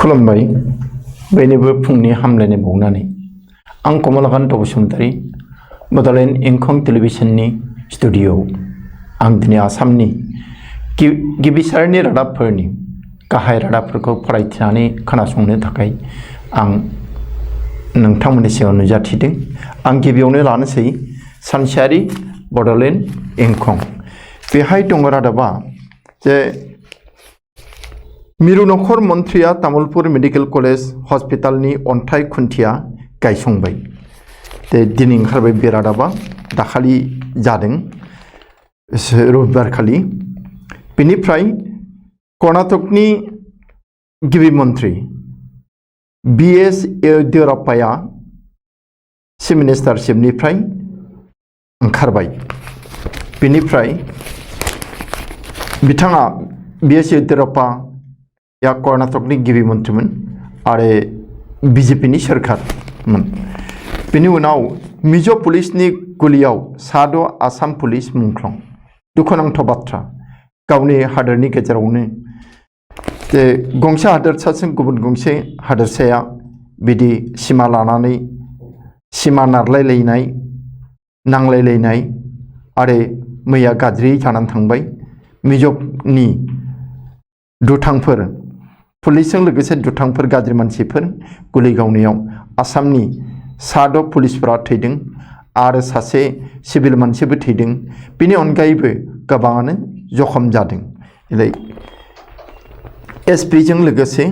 खुलुमबाय बयनिबो फुंनि हामलायनाय बावनानै आं कमलकान्त बसुमतारी बड'लेण्ड इंखं टेलिभिजननि स्टुडिय'आव आं दिनै आसामनि गिबिसारनि रादाबफोरनि गाहाय रादाबफोरखौ फरायथिनानै खोनासंनो थाखाय आं नोंथांमोननि सिगाङाव नुजाथिदों। आं गिबियावनो लानोसै सानसेयारि बड'लेण्ड इंखं। बेहाय दङ रादाबा जे मिरु नखर मन्थ्रिया तामुलपुर मेडिकेल कलेज हस्पिटालनि अन्थाइ खुन्थिया गायसंबाय। दिनै ओंखारबाय बे रादाबा, दाखालि जादों रबिबारखालि। बेनिफ्राय कर्नाटकनि गिबि मन्थ्रि बिएस येदियुराप्पाया चिफ मिनिस्टारशिपनिफ्राय ओंखारबाय। बेनिफ्राय बिथाङा बिएस येदियुराप्पा या कर्नाटकनि गिबि मन्थ्रिमोन आरो बिजेपिनि सोरखारमोन। बेनि उनाव मिज' पुलिसनि गुलियाव साद' आसाम पुलिस मुंख्लं। दुखुनांथाव बाथ्रा, गावनि हादोरनि गेजेरावनो जे गंसे हादोरसाजों गुबुन गंसे हादोरसाया बिदि सिमा लानानै सिमा नारलायलायनाय, नांलायलायनाय आरो मैया गाज्रि जानानै थांबाय। मिज'नि दुथांफोर, पुलिसजों लोगोसे दुथांफोर, गाज्रि मानसिफोर गुलि गावनायाव आसामनि साद' पुलिसफोरा थैदों आरो सासे सिभिल मानसिबो थैदों। बेनि अनगायैबो गोबाङानो जखम जादों। एसपिजों लोगोसे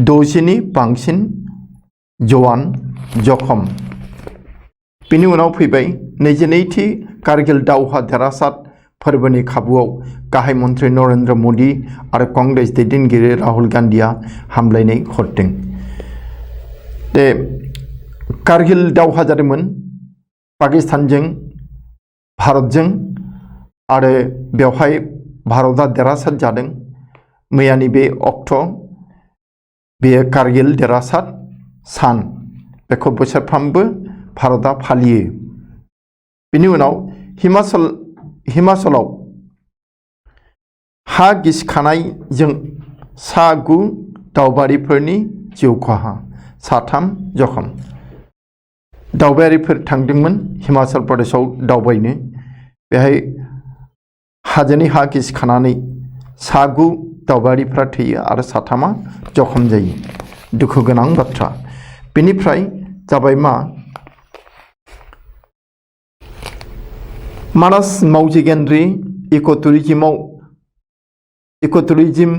60नि बांसिन जवान जखम। बेनि उनाव फैबाय 22थि कारगिल दावहा देरहासार फोरबोनि खाबुआव गाहाय मन्थ्रि नरेन्द्र मोदी आरो कंग्रेस दैदेनगिरि राहुल गान्धीया हामलायनाय हरदों। कारगिल दावहा जादोंमोन पाकिस्तानजों भारतजों आरो बेवहाय भारतआ देरहासार जादों। मैयानि बे अक्ट' बेयो कारगिल देरहासार सान, बेखौ बोसोरफ्रामबो भारतआ फालियो। बेनि उनाव हिमाचलाव हा गिसिखानायजों 9 दावबायारिफोरनि जिउ खहा, 3 जखम। दावबायारिफोर थांदोंमोन हिमाचल प्रदेशआव दावबायनो। बेहाय हाजोनि हा गिसिखानानै 9 दावबायारिफोरा थैयो आरो 3 जखम जायो। दुखु गोनां बाथ्रा। बेनिफ्राय जाबाय मा, मानास मावजि गेन्द्रि इक'टुरिज्म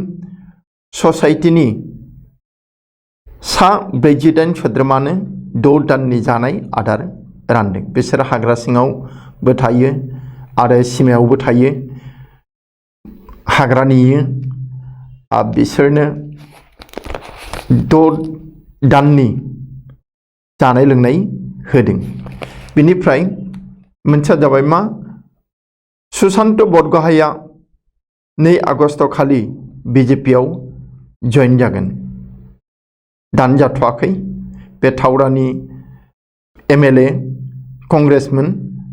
ससाइटिनि 48 सोद्रोमानो 6 दाननि जानाय आदार रानदों। बिसोर हाग्रा सिङावबो थायो आरो सिमायावबो थायो, हाग्रा नेयो। बिसोरनो 6 दाननि जानाय लोंनाय होदों। बेनिफ्राय मोनसेया जाबाय मा, सुशान्त बरग'हाइया 2 आगस्ट खालि बिजेपिआव जइन जागोन। दानजाथ'वाखै। बे थावरानि एमएलए कंग्रेसमोन,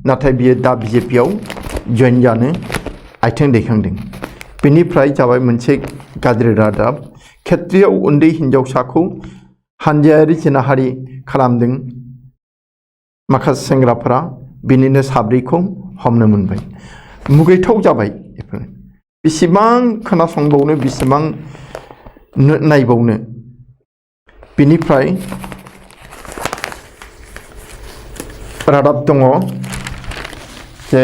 नाथाय बियो दा बिजेपिआव जइन जानो आथिं दैखांदों। बेनिफ्राय जाबाय मोनसे गाज्रि रादाब, खेत्रियाव उन्दै हिन्जावसाखौ हानजायारि जिनाहारि खालामदों माखासे सेंग्राफोरा। बिनिनो 4खौ हमनो मोनबाय। मुगैथाव जाबाय। बेसेबां खोनासंबावनो, बेसेबां नायबावनो। बेनिफ्राय रादाब दङ जे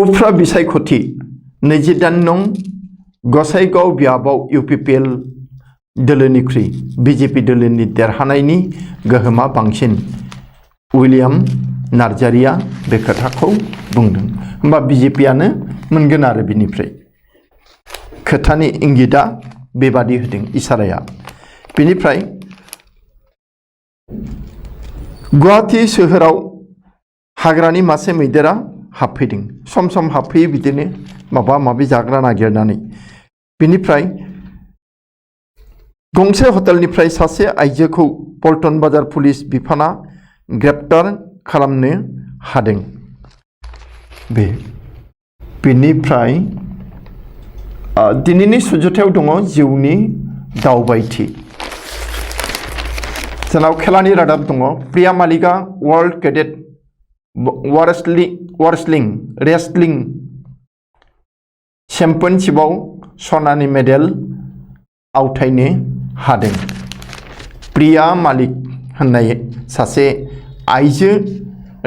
उफ्रा बिसायख'थि 28 नं गसाइगाव बियाबाव इउपिपिएल दोलोनिख्रुइ बिजेपि दोलोनि देरहानायनि गोहोमा बांसिन, उइलियाम नार्जारिया बे खोथाखौ बुंदों। होमबा बिजेपियानो मोनगोन आरो बिनिफ्राय खोथानि इंगितआ बेबादि होदों, इसाराया। बेनिफ्राय गुवाहाटि सोहोराव हाग्रानि मासे मैदेरा हाबफैदों। सम सम हाबफैयो बिदिनो माबा माबि जाग्रा नागिरनानै। बेनिफ्राय गंसे हटेलनिफ्राय सासे आइजोखौ पल्टन बाजार पुलिस बिफाना ग्रेप्टार खालामनो हादों। बे बेनिफ्राय दिनैनि सुजुथायाव दङ जिउनि दावबायथि जोंनाव खेलानि रादाब दङ प्रिया मालिका वर्ल्ड केडेट रेसलिं चेम्पियनशिपआव सनानि मेडेल आवथायनो हादों प्रिया मालिक होननाय सासे आइजो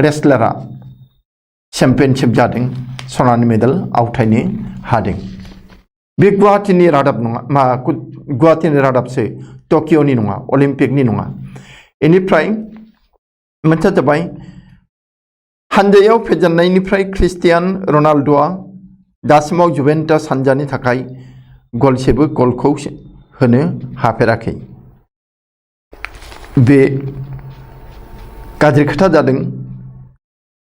रेसलारा चेम्पियनशिप जादों सनानि मेडेल आवथायनो हादों बे गुवाहाटीनि रादाब नङा गुवाहाटीनि रादाबसो टकिअनि नङा अलिम्पिकनि नङा बेनिफ्राय मोनसेया जाबाय हानजायाव फेजेननायनिफ्राय क्रिस्टियान रनाल्ड'आ दासिमाव जुवेन्टास हानजानि थाखाय गलसेबो गलखौ होनो हाफेराखै बे गाज्रि खोथा जादों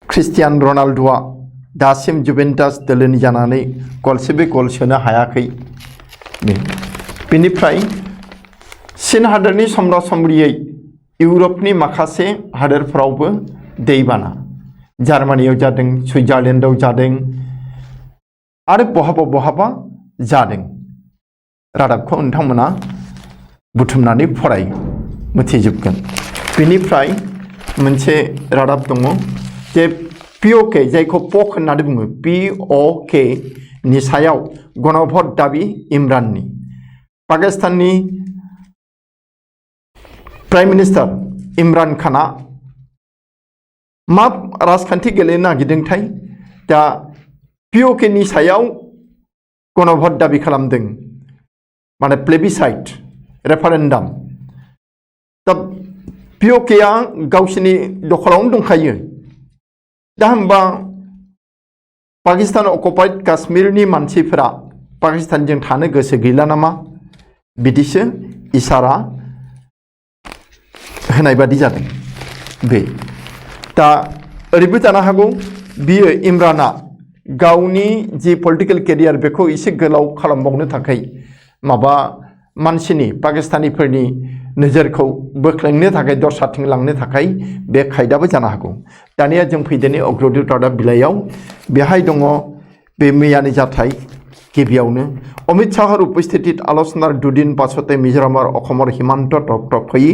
क्रिस्टियान रनाल्ड'आ दासिम जुवेन्टास दोलोनि जानानै गलसेबो गल सोनो हायाखै बेनिफ्राय चीन हादोरनि समब्रा समब्रियै इउरपनि माखासे हादोरफोरावबो दैबाना जार्मानियाव जादों सुइजारलेण्डआव जादों आरो बहाबा जादों रादाबखौ नोंथांमोना बुथुमनानै फराय मिथिजोबगोन बेनिफ्राय मोनसे रादाब दङ जे POK जायखौ पक होननानै बुङो POK नि सायाव गणभोट दाबि इमराननि पाकिस्ताननि प्राइम मिनिस्टार इमरान खाना मा राजखान्थि गेलेनो नागिरदोंथाय दा POK नि सायाव गणभोट दाबि खालामदों माने प्लेबिसाइट रेफारेन्डाम दा POK आ गावसिनि दखलावनो दंखायो दा होमबा पाकिस्तान अकुपाइड काश्मीरनि मानसिफोरा पाकिस्तानजों थानो गोसो गैला नामा बिदिसो इसारा होनाय बादि जादों बे दा ओरैबो जानो हागौ बियो इमराना गावनि जि पलिटिकेल केरियार बेखौ एसे गोलाव खालामबावनो थाखाय माबा मानसिनि पाकिस्तानिफोरनि नोजोरखौ बोख्लांनो थाखाय दस्राथिं लांनो थाखाय बे खायदाबो जानो हागौ दानिया जों फैदोनि अग्रदूत रादाब बिलाइयाव बेहाय दङ बे मैयानि जाथाय गिबियावनो अमित शाहर उपस्थितित आलोचनार दुदिन पाछते मिजोरामार अखमर हिमान्त टकटकई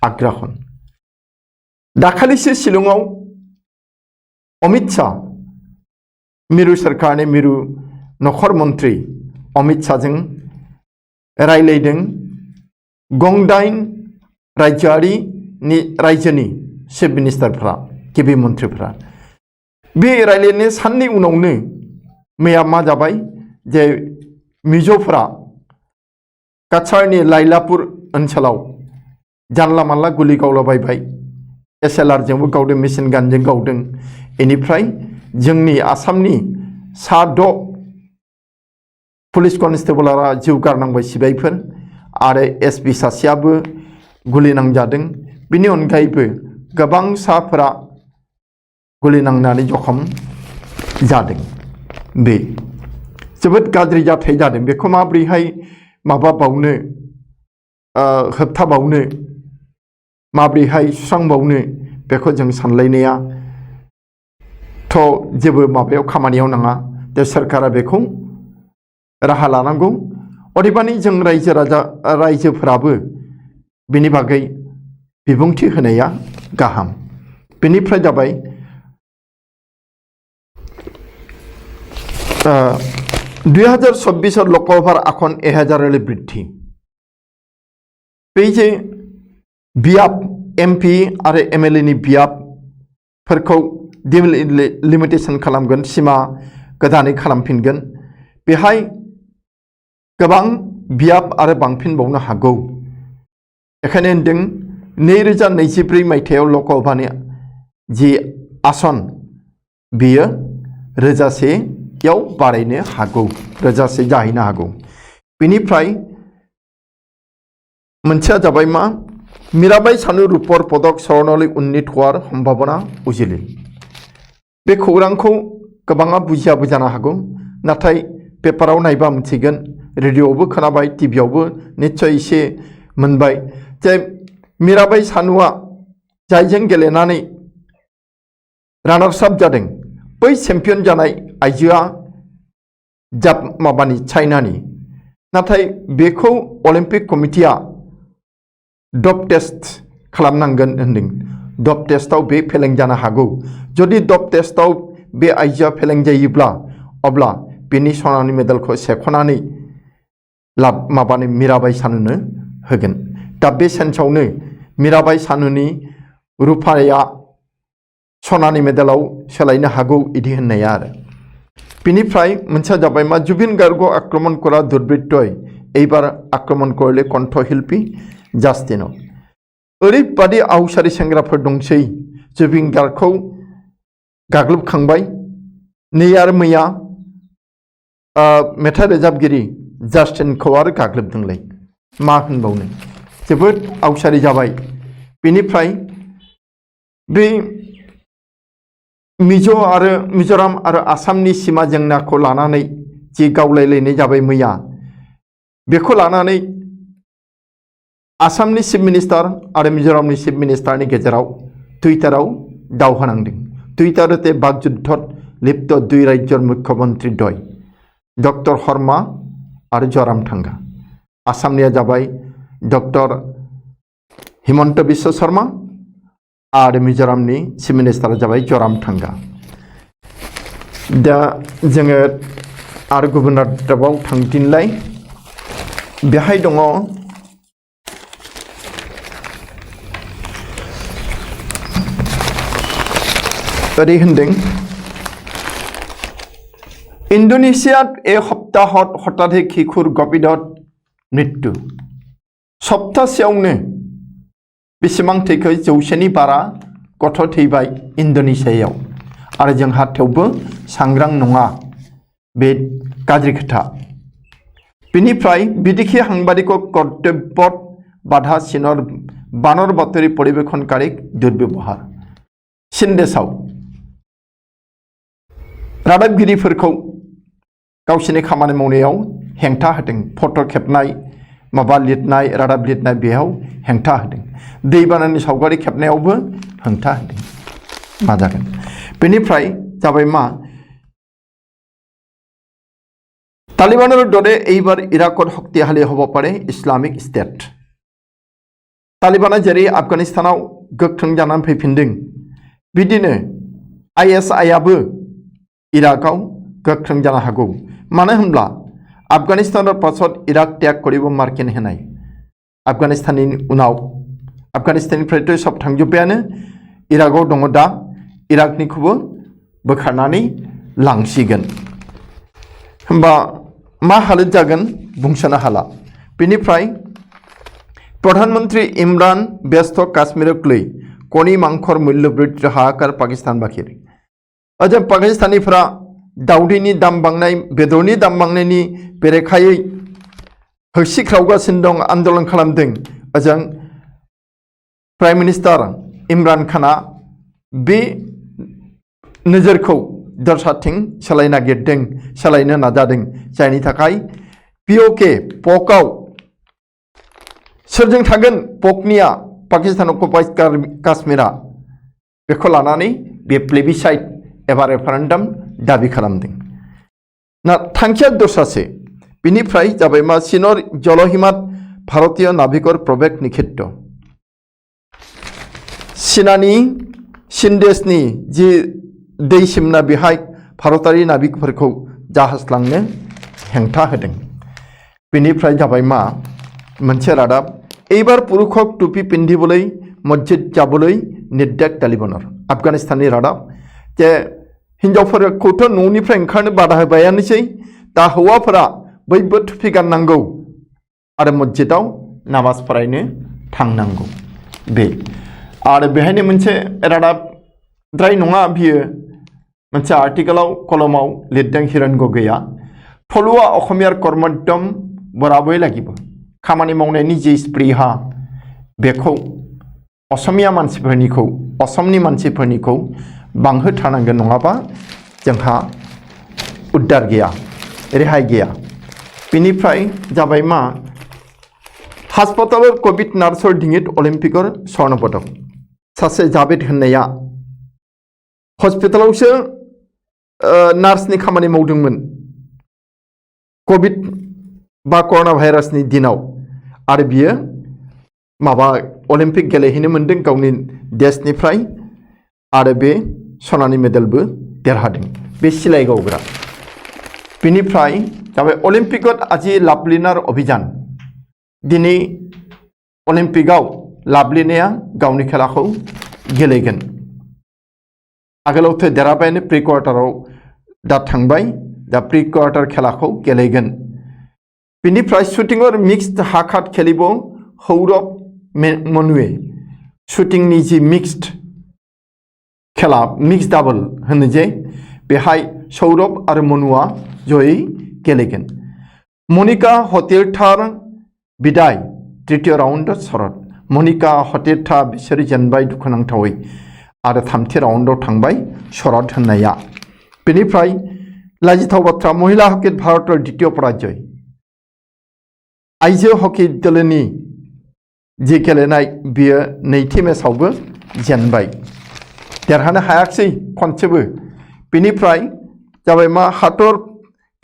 आग्रासन दाखालिसो शिलंआव अमित शाह मिरु सरकारनि मिरु नखर मन्त्रि अमित शाहजों रायलायदों गंदाइन राज्योनि चिफ मिनिस्टारफ्रा गिबि मन्थ्रिफ्रा बे रायलायनाय साननै उनावनो मैया मा जाबाय जे मिज'फ्रा काछारनि लाइलापुर ओनसोलाव जानला मानला गुलि गावलाबायबाय SLRजोंबो गावदों मेसिन गानजों गावदों बेनिफ्राय जोंनि आसामनि सा 6 पुलिस कनस्टेबलरा जिउ गारनांबाय सिबायफोर आरो SP सासेयाबो गुलि नांजादों बिनि अनगायैबो गोबां साफोरा गुलि नांनानै जखम जादों बे जोबोद गाज्रि जाथाय जादों बेखौ माब्रैहाय माबाबावनो होबथाबावनो माब्रैहाय सुस्रांबावनो बेखौ जों सानलायनाया थ' जेबो माबायाव खामानियाव नाङा दा सरकारा बेखौ राहा लानांगौ अदेबानि जों रायजोफोराबो बिनि बागै बिबुंथि होनाया गाहाम बेनिफ्राय जाबाय 2024 लोकसभार आखन 1000 बृद्धि बे जे बियाब MP आरो MLA नि बियाबफोरखौ डिलिमिटेसन खालामगोन सिमा गोदानै खालामफिनगोन बेहाय गोबां बियाब आरो बांफिनबावनो हागौ बेखायनो होनदों 2024 मायथाइयाव लोकसभानि जि आसन बियो रोजासेयाव बारायनो हागौ रोजासे जाहैनो हागौ बेनिफ्राय मोनसेया जाबाय मा मीराबाई चानू रूपर पदक स्वर्णलि उन्नीत होवार सम्भावना उजिले बे खौरांखौ गोबाङा बुजियाबो जानो हागौ नाथाय पेपाराव नायबा मिथिगोन रेडिअ'आवबो खोनाबाय टिभियावबो निश्चय एसे मोनबाय जे मीराबाई चानूआ जायजों गेलेनानै रानार्स आप जादों बै चेम्पियन जानाय आइजोआ जाब माबानि चाइनानि नाथाय बेखौ अलिम्पिक कमिटिया डप टेस्ट खालामनांगोन होनदों डप टेस्टआव बे फेलें जानो हागौ जुदि डप टेस्टआव बे आइजोआ फेलें जायोब्ला अब्ला बेनि सनानि मेडेलखौ सेख'नानै माबानि मीराबाई सानुनो होगोन दा बे सेन्सआवनो मीराबाई सानुनि रुपाया सनानि मेडेलाव सोलायनो हागौ इदि होननाया आरो बिनिफ्राय मोनसेया जाबाय मा जुबिन गार्ग आक्रमण करा दुर्बृत्तय এইবার आक्रमण करले कण्ठशिल्पी जास्टिनआव ओरैबादि आवसारि सेंग्राफोर दंसै जुबिन गार्गखौ गाग्लोबखांबाय नै आरो मैया मेथाइ रोजाबगिरि जास्टिनखौ आरो गाग्लोबदोंलाय मा होनबावनो जोबोद आवसारि जाबाय बेनिफ्राय बे मिजोराम आरो आसामनि सीमा जेंनाखौ लानानै जि गावलायलायनाय जाबाय मैया बेखौ लानानै आसामनि चिफ मिनिस्टार आरो मिजोरामनि चिफ मिनिस्टारनि गेजेराव टुइटाराव दावहा नांदों टुइटारते बागजुद्धत लिप्त दुइ राज्यर मुख्यमंत्री द्वय डक्टर हरमा आरो जरामथांगा आसामनिया जाबाय डक्टर हिमंत बिश्व शर्मा आरो मिजोरामनि चिफ मिनिस्टारा जाबाय जरामथांगा दा जोङो आरो गुबुन रादाबाव थांदिनलाय बेहाय दङ ओरै होनदों इण्डोनेशियात एक सप्ताहत शताधिक शिशुर कभिडत मृत्यु सप्तासेयावनो बेसेबां थैखो 100नि बारा गथ' थैबाय इण्डोनेशियायाव आरो जोंहा थेवबो सांग्रां नङा बे गाज्रि खोथा बेनिफ्राय बिदिखि साংবাদিক কর্তব্যত বাধা চীনৰ বানৰ বাতৰি পৰিৱেশনকাৰীক দুৰ্ব্যৱহাৰ सिन्देशाव रादाबगिरिफोरखौ गावसिनि खामानि मावनायाव हेंथा होदों फट' खेबनाय माबा लिरनाय रादाब लिरनाय बेयाव हेंथा होदों दैबानानि सावगारि खेबनायावबो हेंथा होदों मा जागोन बेनिफ्राय जाबाय मा तालिबाনৰ দৰে এইবাৰ ইৰাকত শক্তিশালী হ'ব পাৰে ইছলামিক ষ্টেট तालिबाना जेरै आफगानिस्तानाव गोख्रों जानानै फैफिनदों बिदिनो आइएसआइआबो इराकाव गोख्रों जानो हागौ मानो होनब्ला आफगानिस्ताনৰ पाছত इराक त्याग কৰিব मार्किन होनाय आफगानिस्ताननि उनाव आफगानिस्ताननिफ्रायथ' सब थांजोब्बायानो इराकाव दङ दा इराकनिखौबो बोखारनानै लांसिगोन होमबा मा हालोद जागोन बुंसनो हाला बेनिफ्राय प्रधानमंत्री इमरान व्यस्त काश्मीरक लै कनि मांखर मूल्य बृद्धि हाहाकार पाकिस्तान बाखिर ओजों पाकिस्तानिफ्रा दावदैनि दाम बांनाय बेदरनि दाम बांनायनि बेरेखायै होसिख्रावगासिनो दं आन्दोलन खालामदों ओजों प्राइम मिनिस्टार इमरान खाना बे नोजोरखौ दस्राथिं सोलायनो नागिरदों सोलायनो नाजादों जायनि थाखाय पिओके पकआव सोरजों थागोन पकनिया पाकिस्तान अकुपाइड काश्मीरा बेखौ लानानै बे प्लेबिसाइड एबा रेफारेन्डाम दाबि खालामदों ना थांखिया दस्रासो बेनिफ्राय जाबाय मा चीनर जलहिमात भारतीय नाबिकर प्रवेश निषिद्ध चीनानि सिन्देशनि जि दै सिमना बेहाय भारतारि नाबिकफोरखौ जाहाज लांनो हेंथा होदों बेनिफ्राय जाबाय मा मोनसे रादाब এইবাৰ পুৰুষক টুপি পিন্ধিবলৈ মছজিদ যাবলৈ নিৰ্দেশ तालिबाনৰ আফগানিস্তানनि रादाब जे हिन्जावफोरखौथ' न'निफ्राय ओंखारनो बादा होबायानोसै दा हौवाफोरा बयबो टुपि गाननांगौ आरो मसजिदाव नामाज फरायनो थांनांगौ बे आरो बेहायनो मोनसे रादाबद्राय नङा बियो मोनसे आर्टिकेलाव कलमाव लिरदों हिरन गगैया थलुवा अखमियार कर्मोद्यम बराबै লাগিব खामानि मावनायनि जि स्प्रिहा बेखौ असमिया मानसिफोरनिखौ असमनि मानसिफोरनिखौ बांहोथारनांगोन नङाबा जोंहा उद्धार गैया रेहाय गैया बेनिफ्राय जाबाय मा हास्पातालर कभिड नार्सर डिङित अलिम्पिकर स्वर्ण पदक सासे जाबेद होननाया हस्पिटालावसो नार्सनि खामानि मावदोंमोन कोविड बा कर'ना भाइरासनि दिनाव आरो बियो माबा अलिम्पिक गेलेहैनो मोनदों गावनि देशनिफ्राय आरो बे सनानि मेडेलबो देरहादों बे सिलाइ गावग्रा बिनिफ्राय जाबाय अलिम्पिकत आजि लाभलिनार अभियान दिनै अलिम्पिकआव लाभलिनाया गावनि खेलाखौ गेलेगोन आगोलावथ' देरहाबायानो प्रि क्वार्टाराव दा थांबाय दा प्रि क्वार्टार खेलाखौ गेलेगोन बिनिफ्राय शुटिंआव मिक्सड हाखात खेलिब हौरब मनुए शुटिंनि जि मिक्सड खेला मिक्स डाबल होनो जे बेहाय सौरभ आरो मनुआ जयै गेलेगोन मनिका हटेलथार बिदाय तृतीय राउन्डआव शरद मनिका हटेलथा बिसोर जेनबाय दुखुनांथावै आरो थामथि राउन्डआव थांबाय शरद होननाया बेनिफ्राय लाजिथाव बाथ्रा महिला हकीत भारतआव द्वितीय पराजय आइजो हकी दलनि जि गेलेनाय बियो नैथि मेचआवबो जेनबाय देरहानो हायाखसै खनसेबो बेनिफ्राय जाबाय मा हाथर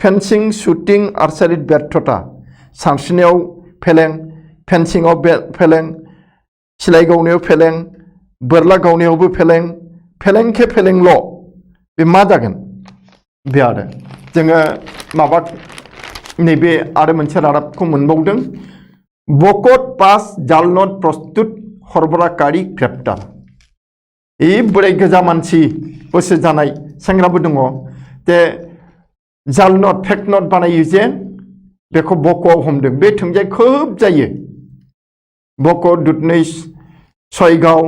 फेन्सिं शुटिं आर्चारि बेर्थता सानस्रिनायाव फेलें फेन्सिंआव फेलें सिलाइ गावनायाव फेलें बोरला गावनायावबो फेलें फेलेंखे फेलेंल' बे मा जागोन बे आरो जोङो माबा नैबे आरो मोनसे रादाबखौ मोनबावदों बकट पास जालनट प्रस्तुत हरबराकारि ग्रेप्टार बोराय गोजा मानसि बैसो जानाय सेंग्राबो दङ जे जालनट फेक नट बानायो जे बेखौ बक'आव हमदों बे थोंजाय खोब जायो बक' दुधनै सयगाव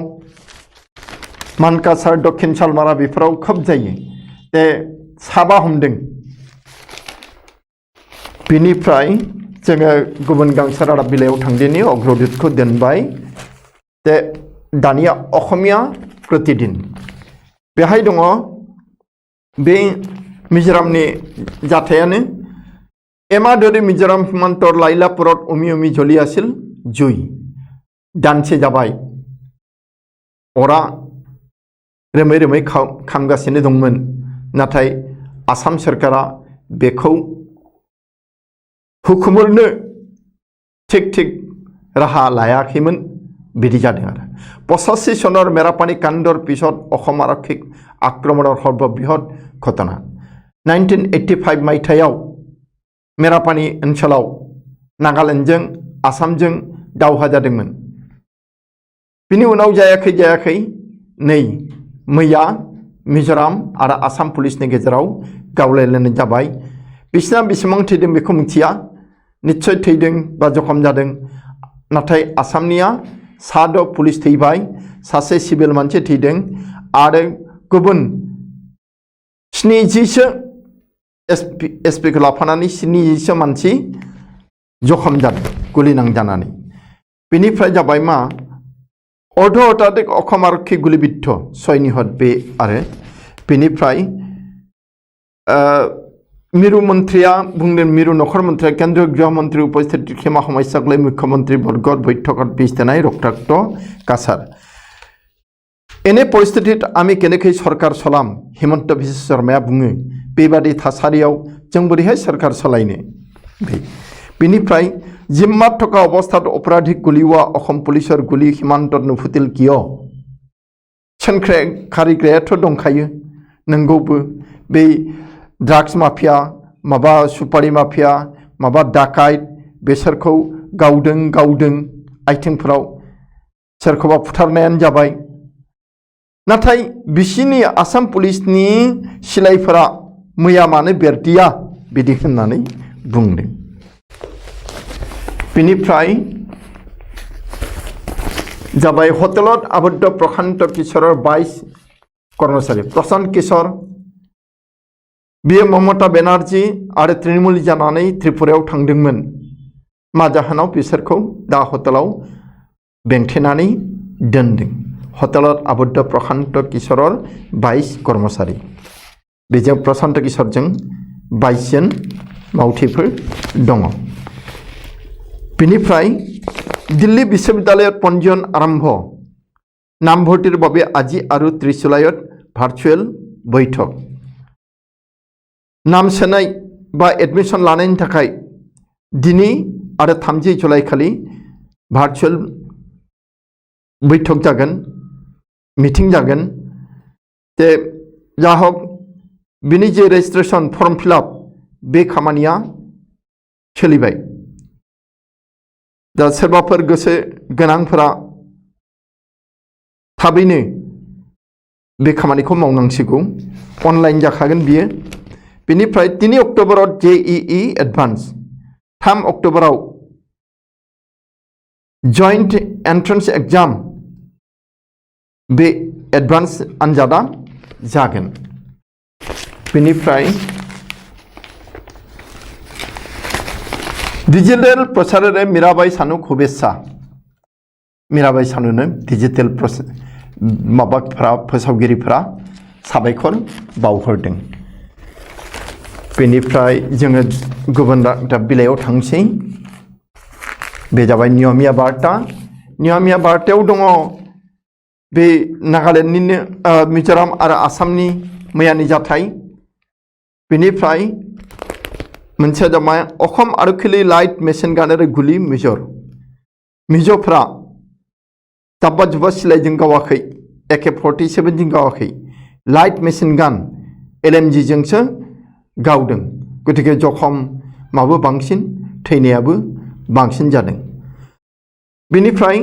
मानकासार दक्षिण सालमारा बेफोराव खोब जायो जे साबा हमदों बिनिफ्राय जोङो गुबुन गांसे रादाब बिलाइयाव थांदिनि अग्रदूतखौ दोनबाय जे दानिया असमिया प्रतिदिन बेहाय दङ बे मिजोरामनि जाथायानो एमादोरि मिजोराम हिमान्तर लाइलापुरत उमि उमि जलि आसिल जुइ दानसे जाबाय अरा रोमै रोमै खामगासिनो दंमोन नाथाय आसाम सोरखारा बेखौ हुकुमनो थिक राहा लायाखैमोन बिदि जादों आरो 85 सনৰ मेरापानी काণ্ডৰ পিছত অসম আৰক্ষীক আক্ৰমণৰ সৰ্ববৃহৎ ঘটনা 1985 মাयथाइयाव मेरापानी ओनसोलाव नागालेण्डजों आसामजों दावहा जादोंमोन बिनि उनाव जायाखै नै मैया मिजोराम आरो आसाम पुलिसनि गेजेराव गावलायलायनाय जाबाय बिसिना बेसेबां थैदों बेखौ मिथिया निश्चय थैदों बा जखम जादों नाथाय आसामनिया 7 पुलिस थैबाय सासे सिभिल मानसि थैदों आरो गुबुन 70सो एसपिखौ लाफानानै 70सो मानसि जखम जादों गुलि नांजानानै बेनिफ्राय जाबाय मा अर्ध हताधिक असम आरक्षी गुलिबिদ্ধ 6 निहत बे आरो बेनिफ्राय मिरु मन्त्रिया बुंदों मिरु नखर मन्त्रिया केन्द्रीय गृहमन्त्री उपस्थित क्षमा समस्याखौ मुख्यमन्त्री बर्गर बैठकत बिजतेनाय रक्ताक्त काछार एने परिस्थितित आमी केनेकै सरकार सलाम हिमन्त बिश्व शर्माया बुङो बेबादि थासारियाव जों बोरैहाय सरकार सलायनो बेनिफ्राय जिम्मात থকা अवस्थात अपराधिक गुलिवा असम पुलिसर गुलि हिमान्तत नुफुतिल किय सोंख्रे खारिग्रायाथ' दंखायो नंगौबो बे ड्राग्स माफिया माबा सुपारि माफिया माबा डाकाइट बेसोरखौ गावदों आइथिंफोराव सोरखौबा फुथारनायानो जाबाय नाथाय बिसिनि आसाम पुलिसनि सिलाइफोरा मैया मानो बेरदिया बिदि होननानै बुंदों बिनिफ्राय जाबाय हटेलत आबद्ध प्रशाন্ত किशोरर 22 कर्मचारी प्रशाন্ত किशोर बियो ममता बेनार्जी आरो तृणमूल जानानै त्रिपुरायाव थांदोंमोन मा जाहोनाव बिसोरखौ दा हटेलाव बेंथेनानै दोनदों हटेलत आबद्ध प्रशाন্ত किशोरर 22 कर्मचारी बेजों प्रशाন্ত किशोरजों 22 जन मावथिफोर दङ बिनिफ्राय दिल्ली विश्वविद्यालयत पঞ্জীয়ন आरम्भ नामभर्तिर বাবে আজি আৰু 30 जुलाइत भार्चुएल बैठक नाम सोनाय बा एडमिशन लानायनि थाखाय दिनै आरो 30 जुलाइ खालि भार्चुअल बैठक जागोन मिटिं जागोन ते जाहक बिनि जे रेजिस्ट्रेशन फर्म फिलआप बे खामानिया सोलिबाय दा सोरबाफोर गोसो गोनांफोरा थाबैनो बे खामानिखौ मावनांसिगौ अनलाइन जाखागोन बियो बेनिफ्राय 3 अक्ट'बराव JEE एडभान्स 3 अक्ट'बराव जॉइंट एंट्रेंस एग्जाम बे एडभान्स आनजादा जागोन बेनिफ्राय डिजिटल प्रसाररे मीराबाई सानु शुभेच्छा मीराबाई सानुनो डिजिटल माबाफोरा फोसावगिरिफोरा साबायखर बावहरदों बेनिफ्राय जोङो गुबुन बिलाइयाव थांसै बे जाबाय नियमिया बार्तायाव दङ बे नागालेण्डनिनो मिजोराम आरो आसामनि मैयानि जाथाय बेनिफ्राय मोनसे जाबाय अखम आरक्षीनि लाइट मेसिन गान आरो गुलि मिज'फ्रा दाब्बा जुब्बा सिलाइजों गावाखै AK-47 जों गावाखै लाइट मेसिन गान LMG जोंसो गावदों गतिके जखम माबो बांसिन थैनायाबो बांसिन जादों बेनिफ्राय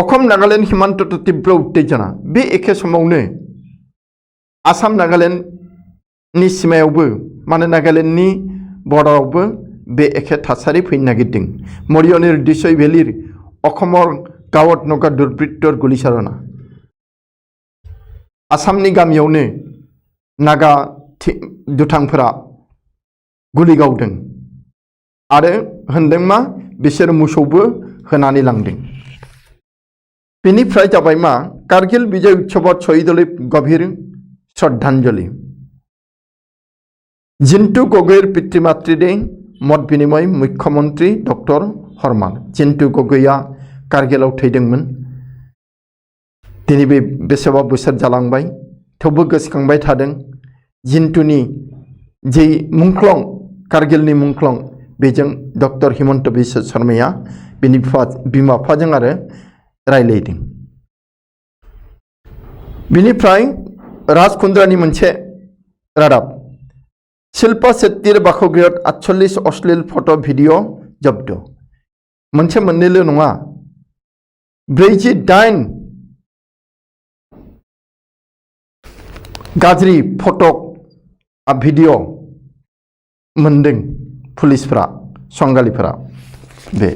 अखम नागालेण्ड हिमान्त तीव्र उत्तेजना बे एखे समावनो आसाम नागालेण्डनि सीमायावबो माने नागालेण्डनि बर्डारावबो बे एखे थासारि फैनो नागिरदों मरियनिर दिसय भेलिर अखमर गावत नगा दुर्बृत्तर गुलिचालना आसामनि गामियावनो नागा दुथांफोरा गुलि गावदों आरो होनदों मा बिसोर मोसौबो होनानै लांदों बेनिफ्राय जाबाय मा कारगिल विजय उत्सवत शहीदले गभीर श्रद्धांजलि जिन्तु गगৈৰ पितृमातृदे मत बिनिमय मुख्यमंत्री डॉक्टर हरमान जिन्तु गगৈया कारगिलाव थैदोंमोन दिनै बे बेसेबा बोसोर जालांबाय थेवबो गोसोखांबाय थादों जिन्तुनि जे मुंख्लं कारगिलनि मुंख्लं बेजों डॉक्टर हिमंत बिश्व शर्माया बिनि बिमा बिफाजों आरो रायलायदों बिनिफ्राय राजकुंद्रानि मोनसे रादाब शिल्पा शेट्टीर बाखगृहत 48 अश्लील फट' भिडिअ जब्द मोनसे मोननैल' नङा 48 गाज्रि फट' भिडिअ मोनदों पुलिसफोरा संगालिफोरा बे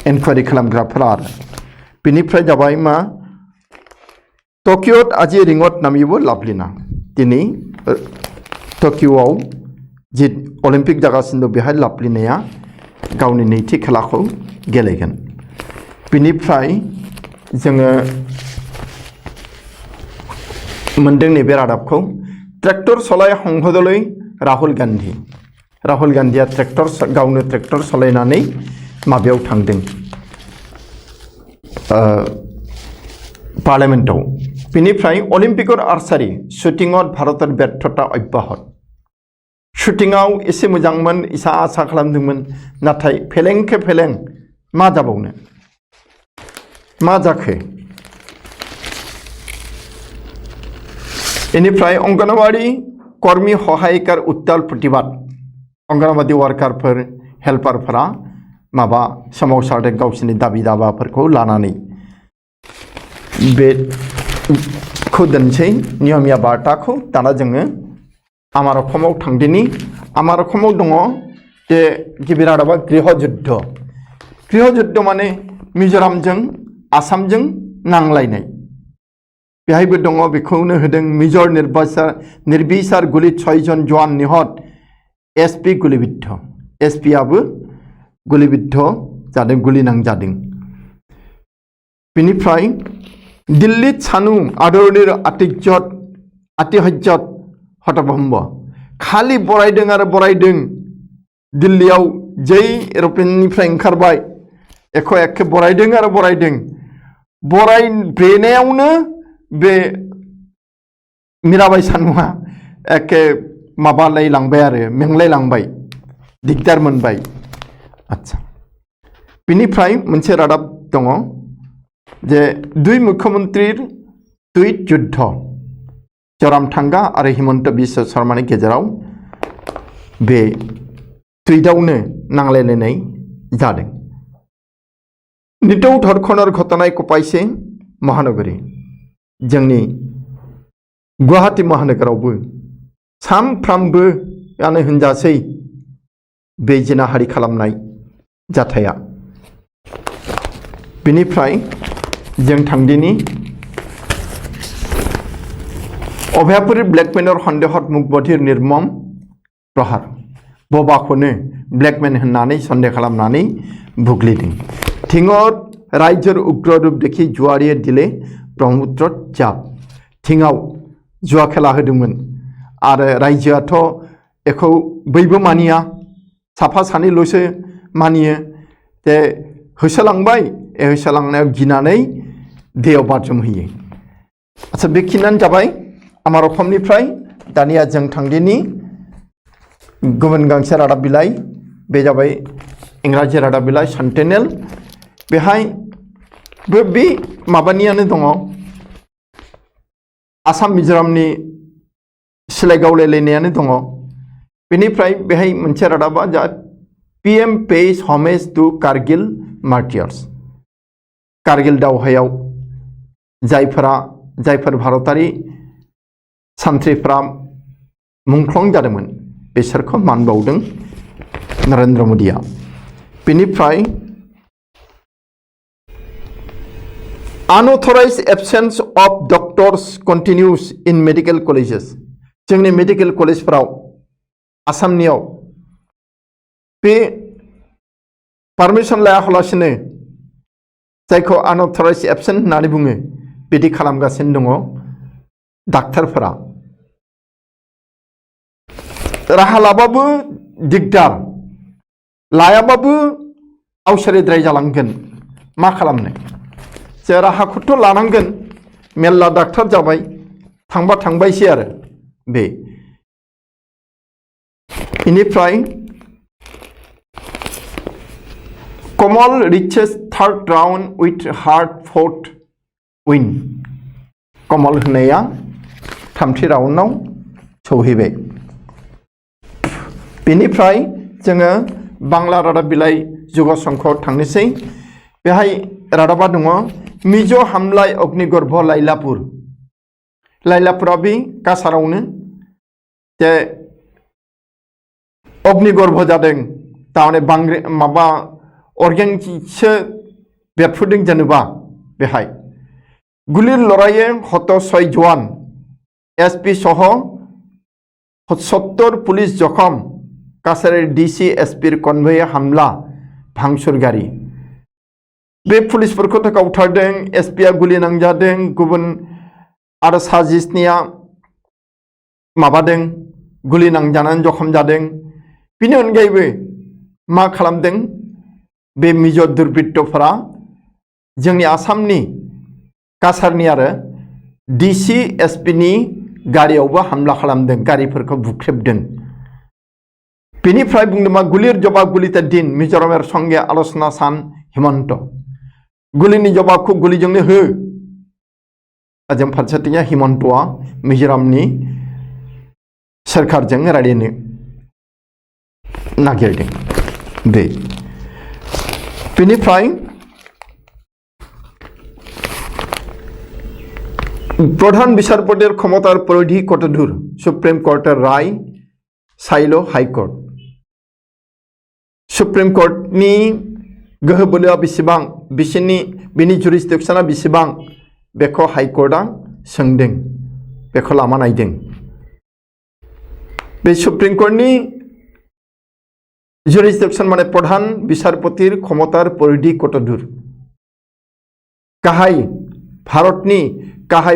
एनक्वायरि खालामग्राफोरा आरो बेनिफ्राय जाबाय मा टकिअत आजि रिंगत नामिबो लाभलिना दिनै टकिअआव जि अलिम्पिक जागासिनो दं बेहाय लाभलिनाया गावनि नैथि खेलाखौ गेलेगोन बेनिफ्राय जोङो मोनदों नैबे रादाबखौ ट्रेक्टर सलाय संसदलै राहुल गान्धीया गावनो ट्रेक्टर सलायनानै माबायाव थांदों पार्लियामेन्टआव बेनिफ्राय अलिम्पिकर आर्चारि शुटिंआव भारतर व्यर्थता अब्याहत शुटिंआव एसे मोजांमोन इसा आसा खालामदोंमोन नाथाय फेलेंखे फेलें मा जाबावनो मा जाखो बेनिफ्राय अंगनवाड़ी कर्मी सहायिकार उत्ताल प्रतिबाद अंगनवाड़ी वार्कारफोर हेल्पारफोरा माबा सोमावसारदों गावसोरनि दाबि दाबाफोरखौ लानानै बेखौ दोनसै नियमिया बार्ताखौ दाना जोङो आमार अखमाव थांदिनि आमार अखमाव दङ जे गिबि रादाबा गृहजुद्ध माने मिजोरामजों आसामजों नांलायनाय बेहायबो दङ बेखौनो होदों मिजर निर्बिसार गुलित 6 जन जवान निहत SP गुलिबिद्ध SP आबो गुलिबिद्ध जादों गुलि नांजादों बेनिफ्राय दिल्ली सानु आदरणीय आतिहज्जत हतभम्ब खालि बरायदों आरो बरायदों दिल्लीयाव जै एर'प्लेननिफ्राय ओंखारबाय एखे बरायदों आरो बरायदों बरायब्रेनायावनो बे मीराबाई सानुआ एके माबालाय लांबाय आरो मेंलाय लांबाय दिगदार मोनबाय आच्छा बिनिफ्राय मोनसे रादाब दङ जे दुई मुख्यमंत्रीर टुइट युद्ध जरामथांगा आरो हिमंत बिश्व शर्मानि गेजेराव बे टुइटआवनो नांलायलायनाय जादों निटौ धरखनार घटनाय कपाइसे महानगरी जोंनि गुवाहाटी महानगरावबो सानफ्रामबोआनो होनजासै बे जिनाहारि खालामनाय जाथाया बिनिफ्राय जों थांदिनि अभयापुरी ब्लेकमेनर सन्देहत मुखबधिर निर्मम प्रहार बबाखौनो ब्लेकमेन होननानै सन्देह खालामनानै बुग्लिदों थिङर रायजोर उग्र रूप देखि जुवारिया दिले ब्रह्मपुत्र जाब थिङाव जुवा खेला होदोंमोन आरो रायजोआथ' एखौ बयबो मानिया साफा सानैल'सो मानियो जे होसोलांबाय होसोलांनायाव गिनानै दैयाव बाज्रुमहैयो आच्छा बेखिनियानो जाबाय आमार अखमनिफ्राय दानिया जों थांदिनि गुबुन गांसे रादाब बिलाइ बे जाबाय इंराजि रादाब बिलाइ सेन्टिनेल बेहाय बे माबानियानो दङ आसाम मिजोरामनि सिलाय गावलायलायनायानो दङ बेनिफ्राय बेहाय मोनसे रादाबा जा PM pays homage to Kargil martyrs Kargil दावहायाव जायफोर भारतारि सान्थ्रिफ्रा मुंख्लं जादोंमोन बिसोरखौ मान बावदों नरेंद्र मोदीआ बेनिफ्राय unauthorized absence of doctors continues in medical colleges जोंनि मेडिकेल कलेजफोराव आसामनियाव बे पारमिसन लायालासिनो जायखौ unauthorized absent होननानै बुङो बिदि खालामगासिनो दङ डाक्टारफोरा राहा लाबाबो दिगदार लायाबाबो आवसारिद्राय जालांगोन मा खालामनो जे राहाखौथ' लानांगोन मेल्ला डाक्टार जाबाय थांबा थांबायसै आरो बे बेनिफ्राय कमल reaches third round with hard-fought win कमल होननाया थामथि राउन्डआव सौहैबाय बेनिफ्राय जोङो बांला रादाब बिलाइ जुग संख'आव थांनोसै बेहाय रादाबा दङ मिज' हामलाय अग्निगर्भ लाइलापुरा बे कासारावनो जे अग्निगर्भ जादों तारमाने बांग्रि माबा अर्गेंसो बेरफुदों जेनेबा बेहाय गुलिर लड़ाइये हत 6 जवान SP सह 70 पुलिस जखम कासारेर DC SPर कन्भय हमला भांसुर गारि बे पुलिसफोरखौथ' गावथारदों SPआ गुलि नांजादों गुबुन आरो साजिसनिया माबादों गुलि नांजानानै जखम जादों बिनि अनगायैबो मा खालामदों बे मिज' दुर्बृत्तफोरा जोंनि आसामनि कासारनि आरो DC SPनि गारियावबो हमला खालामदों गारिफोरखौ बुख्रेबदों बेनिफ्राय बुंदों मा गुलिर जवाब गुलिते दिन मिज'रामेर संगे आलोचना सान हिमंत गुलिनि जवाबखौ गुलिजोंनो हो जों फारसेथिंया हिमन्तआ मिज'रामनि सोरखारजों रायलायनो नागिरदों बे बेनिफ्राय प्रधान বিচারপতির ক্ষমতার পরিধি কতদূর সুপ্রিম কোর্টের রায় চাইল हाइकोर्ट सुप्रीम कोर्टनि गोहो बोलोआ बेसेबां बिनि जुरिसडिक्सना बेसेबां बेखौ हाइकोर्टआ सोंदों बेखौ लामा नायदों बे सुप्रीम कोर्टनि जुरिसडिक्सन माने प्रधान বিচারপতির क्षमतार परिधि कतदूर गाहाय भारतनि गाहाय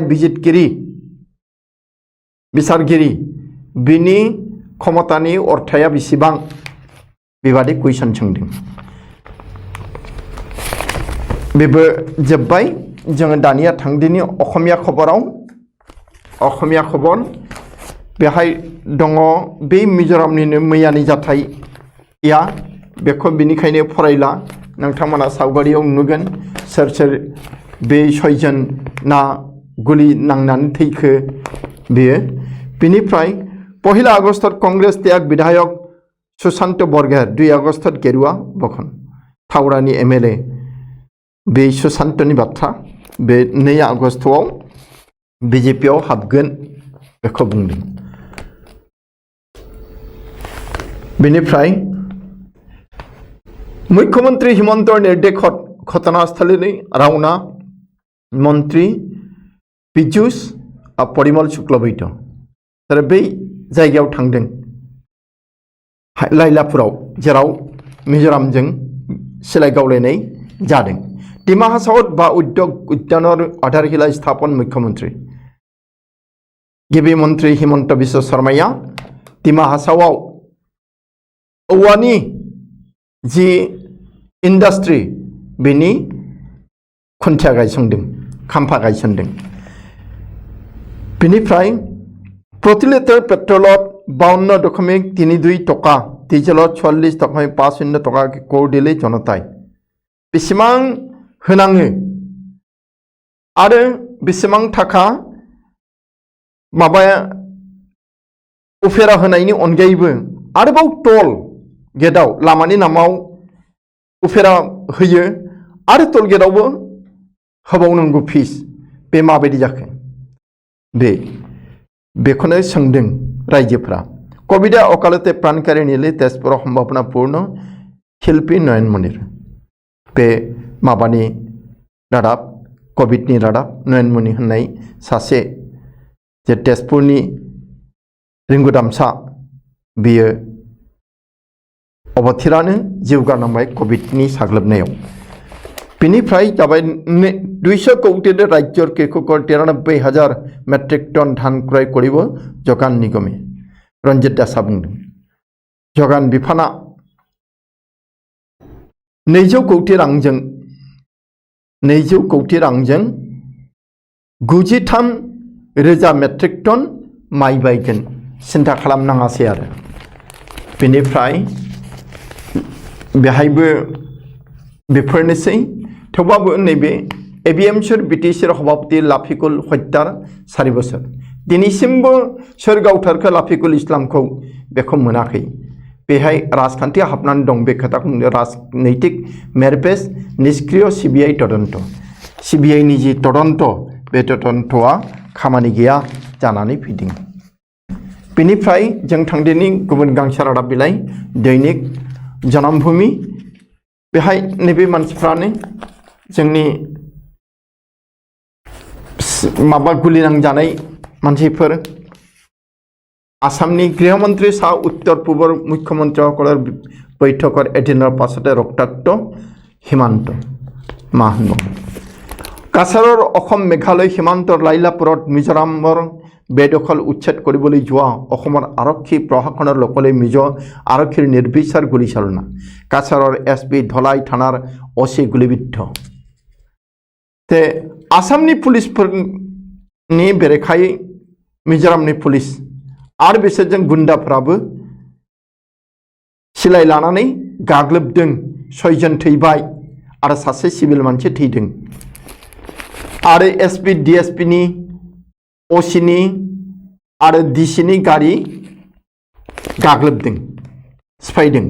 बिसारगिरि बिनि क्षमतानि अरथाया बेसेबां बेबादि कुइसन सोंदों बेबो जोब्बाय जोङो दानिया थांदिनि असमिया खबराव असमिया खबर बेहाय दङ बे मिजोरामनिनो मैयानि जाथाया बेखौ बिनिखायनो फरायला नोंथांमोना सावगारियाव नुगोन सोर सोर बे सयजन ना गुलि नांनानै थैखो बेयो बिनिफ्राय 1 आगष्टत कांग्रेस त्याग विधायक सुशांत बरगोहार 2 आगष्टत गेरुआ बखन थावरानि एमएलए बे सुशांतनि बाथ्रा बे 2 आगष्टआव बीजेपीआव हाबगोन बेखौ बुंदों बेनिफ्राय मुख्यमंत्री हिमंत निर्देशक घटनास्थली रवाना मंत्री पीयूष परिमल शुक्लबैद्य आरो बै जायगायाव थांदों लाइलापुराव जेराव मिजोरामजों सिलाय गावलायनाय जादों डिमा हासावत बा उद्योग उद्यानर आधारशिला स्थापन मुख्यमंत्री गिबि मंत्री हिमंत बिश्व शर्माया डिमा हासावआव औवानि जी इंडस्ट्री बेनि खुन्थिया गायसनदों खाम्फा गायसनदों बेनिफ्राय प्रति लिटार पेट्रलत 52.32 टका डिजेलत 44.50 टका कर दिले जनताय बेसेबां होनाङो आरो बेसेबां थाखा माबाया उफेरा होनायनि अनगायैबो आरोबाव टल गेटआव लामानि नामाव उफेरा होयो आरो टल गेटआवबो होबावनांगौ फिस बे माबायदि जाखो बेखौनो सोंदों रायजोफोरा कविडा अकालते प्राणकारी नीले तेजपुर सम्भावनापूर्ण शिल्पी नयन मणिर बे माबानि रादाब कविडनि रादाब नयन मणि होननाय सासे जे तेजपुरनि रिंगुदामसा बियो अबथिरानो जिउ गारनांबाय कविडनि साग्लोबनायाव बेनिफ्राय जाबाय 200 कोटी राज्यर कृषकर 93,000 मेट्रिक टन धान क्रय करिब जगान निगमे रंजित दासा बुंदों जगान बिफाना 200 कोटी रांजों 93,000 मेट्रिक टन माइ बायगोन सिन्था खालामनाङासै आरो बेनिफ्राय बेहायबो बेफोरनोसै थेवबाबो नैबे एबिएमसुर बिटिसिर सभापति लाफिकुल हत्यार 4 बोसोर दिनैसिमबो सोर गावथारखो लाफिकुल इस्लामखौ बेखौ मोनाखै बेहाय राजखान्थि हाबनानै दं बे खोथाखौ राजनैतिक मेरपेज निष्क्रिय सिबिआइ तदन्त सिबिआइनि जि तदन्त बे तदन्तआ खामानि गैया जानानै फैदों बेनिफ्राय जों थांदिनि गुबुन गांसे रादाब बिलाइ दैनिक जन्मभूमि बेहाय नैबे मानसिफ्रानो जोंनि माबा गुलि नांजानाय मानसिफोर आसामनि गृहमंत्री सा उत्तर पूर्व मुख्यमंत्रीসকলৰ बैठকৰ এদিনৰ পাছতে ৰক্তাক্ত হিমান্ত मा होनबाव কাছাৰৰ অসম মেঘালয় সীমান্তৰ লাইলাপুৰত মিজোৰামৰ বেদখল উচ্ছেদ কৰিবলৈ যোৱা অসমৰ আৰক্ষী প্ৰশাসনৰ লোকলৈ মিজো আৰক্ষীৰ নিৰ্বিচাৰ গুলীচালনা কাছাৰৰ এছপি ধলাই থানাৰ অচি গুলিবিদ্ধ তে आसामनि पुलिसफोरनि बेरेखायै मिजोरामनि पुलिस आरो बिसोरजों गुन्दाफ्राबो सिलाय लानानै गाग्लोबदों 6 जन थैबाय आरो सासे सिभिल मानसि थैदों आरो एसपि डीएसपी नि ओसीनि आरो डीसीनि गारि गाग्लोबदों सिफायदों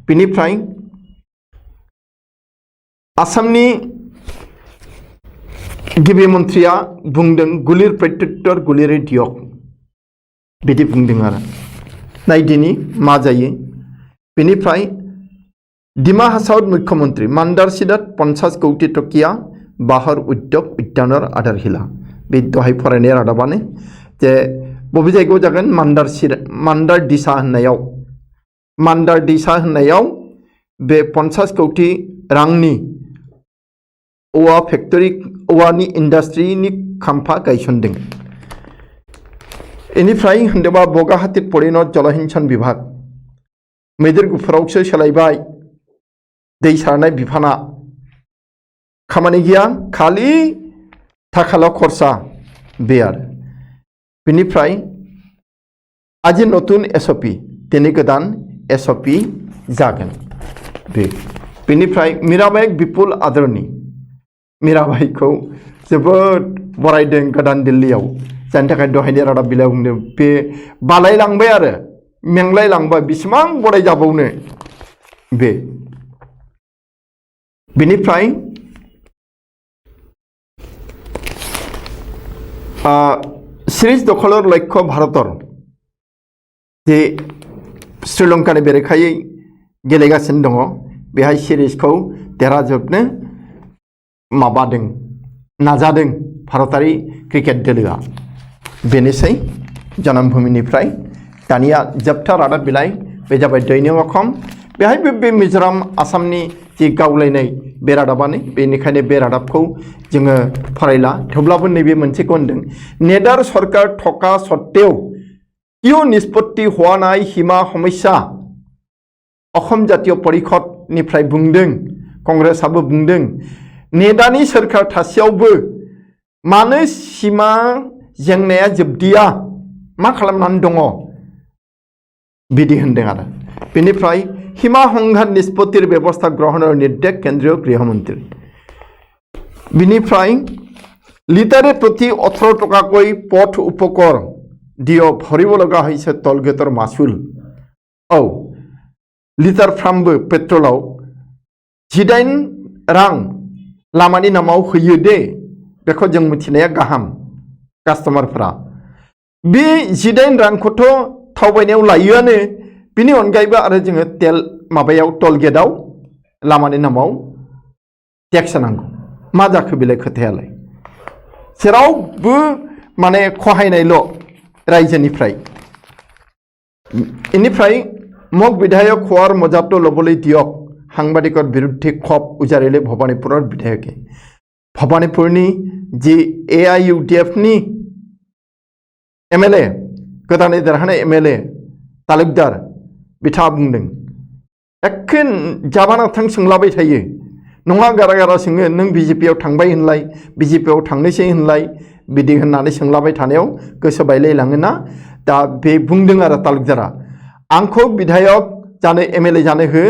बेनिफ्राय आसामनि गिबि मन्त्रिया बुंदों गुलिर प्रत्युत्तर गुलिरै दियक बिदि बुंदों आरो नायदिनि मा जायो बेनिफ्राय डिमा हासावत मुख्यमंत्री मान्दार सिदात 50 कोटी टकिया बाहर उद्योग उद्यानर आधारशिला बे दहाय फरायनाय रादाबानो जे बबे जायगायाव जागोन मान्दार दिसा होननायाव बे 50 कोटी रांनि औवा फेक्टरि औवानि इन्डास्ट्रिनि खाम्फा गायसनदों इनिफ्राय होनदोंबा बगाहाटी परिणत जलसिंचन विभाग मैदेर गुफुरावसो सोलायबाय दै सारनाय बिफाना खामानि गैया खालि थाखाल' खरसा बे आरो बेनिफ्राय আজি নতুन एसओपि दिनै गोदान एसओपि जागोन बेनिफ्राय मीराबाई विपुल आदरनि मीराबाईखौ जोबोद बरायदों गोदान दिल्लीयाव जायनि थाखाय दहायनि रादाब बिलाइयाव बुंदों बे बालायलांबाय आरो मेंलायलांबाय बेसेबां बराय जाबावनो बेनिफ्राय सिरिज दखलर लक्ष्य भारतर जे श्रीलंकानि बेरेखायै गेलेगासिनो दङ बेहाय सिरिजखौ देरहाजोबनो माबादों नाजादों भारतारि क्रिकेट दोलोआ बेनोसै जन्मभूमिनिफ्राय दानिया जोबथा रादाब बिलाइ बे जाबाय दैनिक अखं बेहायबो बे मिजोराम आसामनि जि गावलायनाय बे रादाबानो बेनिखायनो बे रादाबखौ जोङो फरायला थेवब्लाबो नैबे मोनसेखौ होनदों नेडार सरकार थका सत्तेव क्यों निष्पत्ति हुआ नाय हिमा समस्या अखम जातीय परिषदनिफ्राय बुंदों कंग्रेसआबो बुंदों नेडानि सोरखार थासेयावबो मानो सीमा जेंनाया जोबदिया मा खालामनानै दङ बिदि होनदों आरो बेनिफ्राय हिमा हंगार निष्पत्तिर व्यवस्था ग्रहणर निर्देश केंद्रीय गृहमंत्री बिनिफ्राय लिटारे प्रति 18 टकाকৈ पथ उपकर दिय भरिब लगा হৈছে टलगेटर मासुल औ लिटारफ्रामबो पेट्रलाव 18 रां लामानि नामाव होयो दे बेखौ जों मिथिनाया गाहाम कास्टमारफोरा बे 18 रांखौथ' थावबायनायाव लायोआनो बिनि अनगायैबो आरो जोङो तेल माबायाव टलगेटआव लामानि नामाव टेक्स होनांगौ मा जाखो बेलाय खोथायालाय जेरावबो माने खहायनायल' रायजोनिफ्राय इनिफ्राय मग विधायक होवार मजातो लबलै दियक সাংবাদিকৰ বিৰুদ্ধে ক্ষোভ উজাৰিলে ভবানীপুৰৰ বিধায়কে ভবানীপুरनि जि AIUDFनि MLA गोदानै देरहानाय MLA तालुकदार बिथाङा बुंदों एखे जाबाना थां सोंलाबाय थायो नङा गारा गारा सोङो नों BJPआव थांबाय होनलाय BJPआव थांनोसै होनलाय बिदि होननानै सोंलाबाय थानायाव गोसो बायलायलाङोना दा बे बुंदों आरो तालुकदारा आंखौ विधायक जानो MLA जानो हो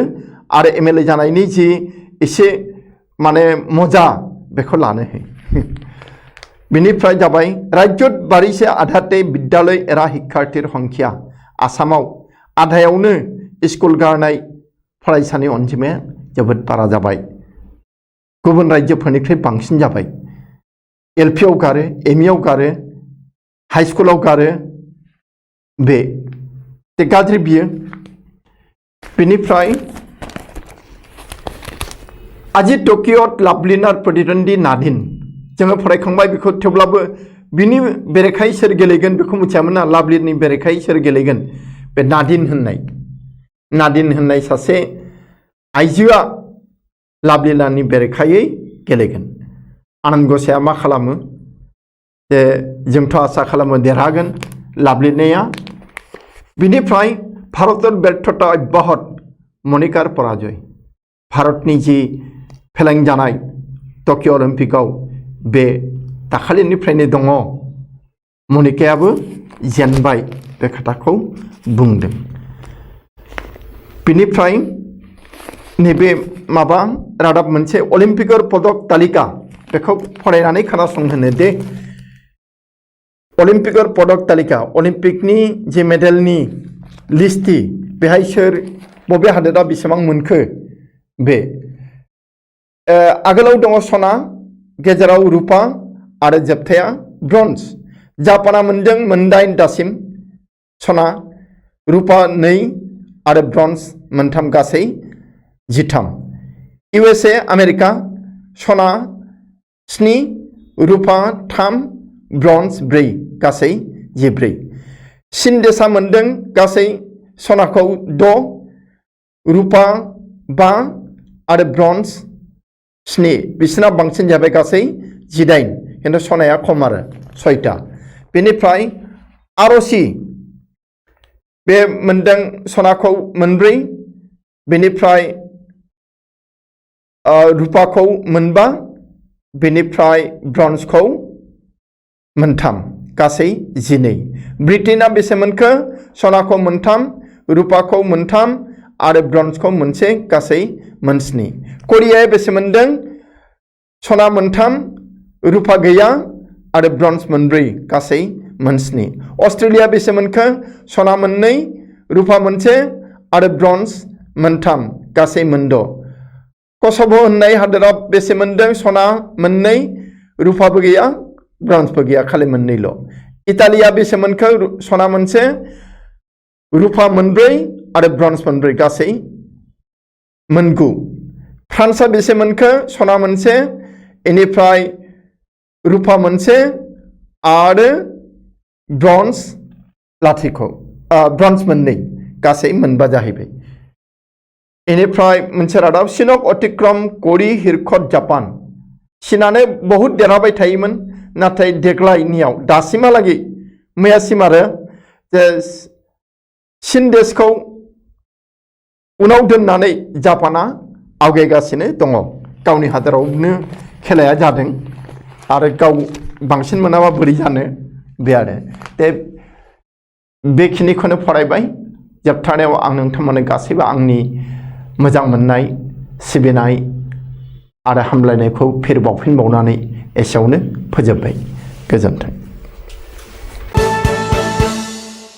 आरो MLA जानायनि जि एसे माने मजा बेखौ लानो हो बिनिफ्राय जाबाय राज्यत बारिसे आधाते विद्यालय एरा शिक्षार्थीर संख्या आसामाव आधायावनो स्कुल गारनाय फरायसानि अनजिमाया जोबोद बारा जाबाय गुबुन राज्योफोरनिख्रुइ बांसिन जाबाय LPआव गारो MEआव गारो हाई स्कुलाव गारो बे गाज्रि बियो बेनिफ्राय আজি टकिय'त लाभलिनार प्रतिद्वंदी नादिन जोङो फरायखांबाय बेखौ थेवब्लाबो बिनि बेरेखायै सोर गेलेगोन बेखौ मिथियामोन ना लाभलिननि बेरेखायै सोर गेलेगोन बे नादिन होननाय सासे आइजोआ लाभलिनानि बेरेखायै गेलेगोन आनन्द गसाइया मा खालामो जे जोंथ' आसा खालामो देरहागोन लाभलिनाया बिनिफ्राय भारतर व्यर्थता अब्याहत मनिकार पराजय भारतनि जि फेलें जानाय टकिय' अलिम्पिकआव बे दाखालिनिफ्रायनो दङ मनिकायाबो जेनबाय बे खोथाखौ बुंदों बिनिफ्राय नैबे माबा रादाब मोनसे अलिम्पिकर पदक तालिका बेखौ फरायनानै खोनासंहोनो दे अलिम्पिकर पदक तालिका अलिम्पिकनि जि मेडेलनि लिस्टि बेहाय सोर बबे हादोरा बेसेबां मोनखो बे आगोलाव दङ सना गेजेराव रुपा आरो जोबथाया ब्रन्ज जापाना मोनदों 8 दासिम सना रुपा 2 आरो ब्रन्ज 3 गासै 13 USA आमेरिका सना 7 रुपा 3 ब्रन्ज 4 गासै 14 चीन देशा मोनदों गासै सनाखौ 6 रुपा 5 आरो ब्रन्ज 7 बिसिना बांसिन जाबाय गासै 18 खिन्थु सनाया खम आरो 6टा बेनिफ्राय आर'सि बे मोनदों सनाखौ 4 बेनिफ्राय रुपाखौ 5 बेनिफ्राय ब्रन्जखौ 3 गासै 12 ब्रिटेना बेसे मोनखो सनाखौ मोनथाम रुपाखौ मोनथाम आरो ब्रन्जखौ मोनसे गासै मोनस्नि करियाया बेसे मोनदों सना मोनथाम रुपा गैया आरो ब्रन्ज मोनब्रै गासै मोनस्नि अस्ट्रेलिया बेसे मोनखो सना मोननै रुपा मोनसे आरो ब्रन्ज मोनथाम गासै मोनद कसोभो होननाय हादोरा बेसे मोनदों सना मोननै रुपाबो गैया ब्रन्जबो गैया खालि मोननैल इटालिया बेसे मोनखो सना मोनसे रुपा मोनब्रै आरो ब्रन्ज मोनब्रै गासै मोनगु फ्रान्सआ बेसे मोनखो सना मोनसे इनिफ्राय रुपा मोनसे आरो ब्रन्ज लाथिख ब्रन्ज मोननै गासै मोनबा जाहैबाय इनिफ्राय मोनसे रादाब चीनक अतिक्रम करि हिरखत जापान चीनानो बहुत देरहाबाय थायोमोन नाथाय देग्लायनियाव दासिमहालागै मैयासिम आरो जे चीन देशखौ उनाव दोननानै जापाना आवगायगासिनो दङ गावनि हादरावनो खेलाया जादों आरो गाव बांसिन मोनाबा बोरै जानो बे आरो दे बेखिनिखौनो फरायबाय जोबथारनायाव आं नोंथांमोननो गासैबो आंनि मोजां मोननाय सिबिनाय आरो हामलायनायखौ फिन बावफिनबावनानै एसेयावनो फोजोबबाय गोजोन्थों।